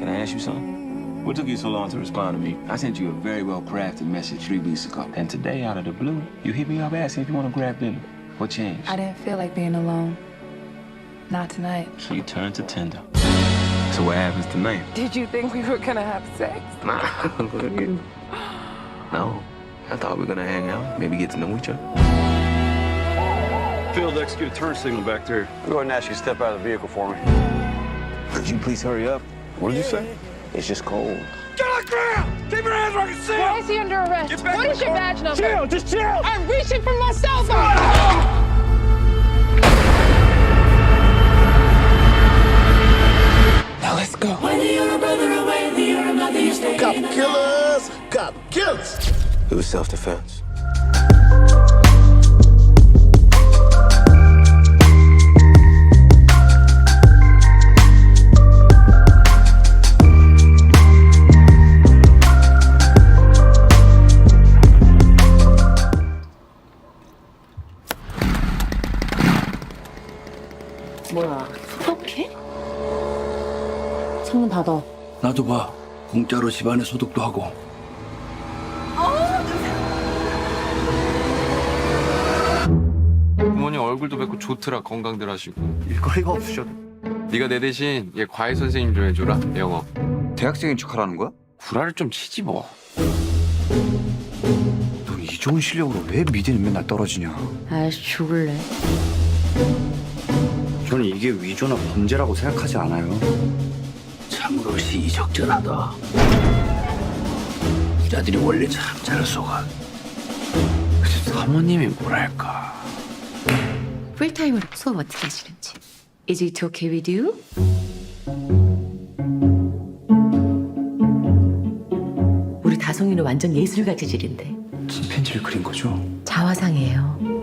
Can I ask you something? What took you so long to respond to me? I sent you a very well-crafted message 3 weeks ago. And today, out of the blue, you hit me up asking if you want to grab dinner. What changed? I didn't feel like being alone. Not tonight. So you turned to Tinder. So what happens tonight? Did you think we were gonna have sex? Nah, look at you. No, I thought we were gonna hang out, maybe get to know each other. Failed to execute a turn signal back there. I'll go ahead and ask you to step out of the vehicle for me. Could you please hurry up? What did you say? It's just cold. Get on the ground! Keep your hands where I can see Why them! is he under arrest? Get back What in is the your car. badge number? Chill, just chill! I'm reaching for my cell phone! Now let's go. Cop killers! Cop killers! It was self-defense. 뭐야, 소독해? 창문 닫아. 나도 봐. 공짜로 집안에 소독도 하고. 부모님 얼굴도 뵙고 좋더라. 건강들 하시고. 일거리가 없으셔도. 네가 내 대신 얘 과외 선생님 좀 해줘라. 영어. 대학생인 척하라는 거야? 구라를 좀 치지 뭐. 너 이 좋은 실력으로 왜 미대는 맨날 떨어지냐? 아이씨, 죽을래. 저는 이게 위조나 범죄라고 생각하지 않아요. 참으로 시의적절하다. 부자들이 원래 참 잘 속아. 그래서 사모님이 뭐랄까. 풀타임으로 수업 어떻게 하시는지. Is it okay with you? 우리 다송이는 완전 예술가 재질인데. 침팬지를 그린 거죠? 자화상이에요.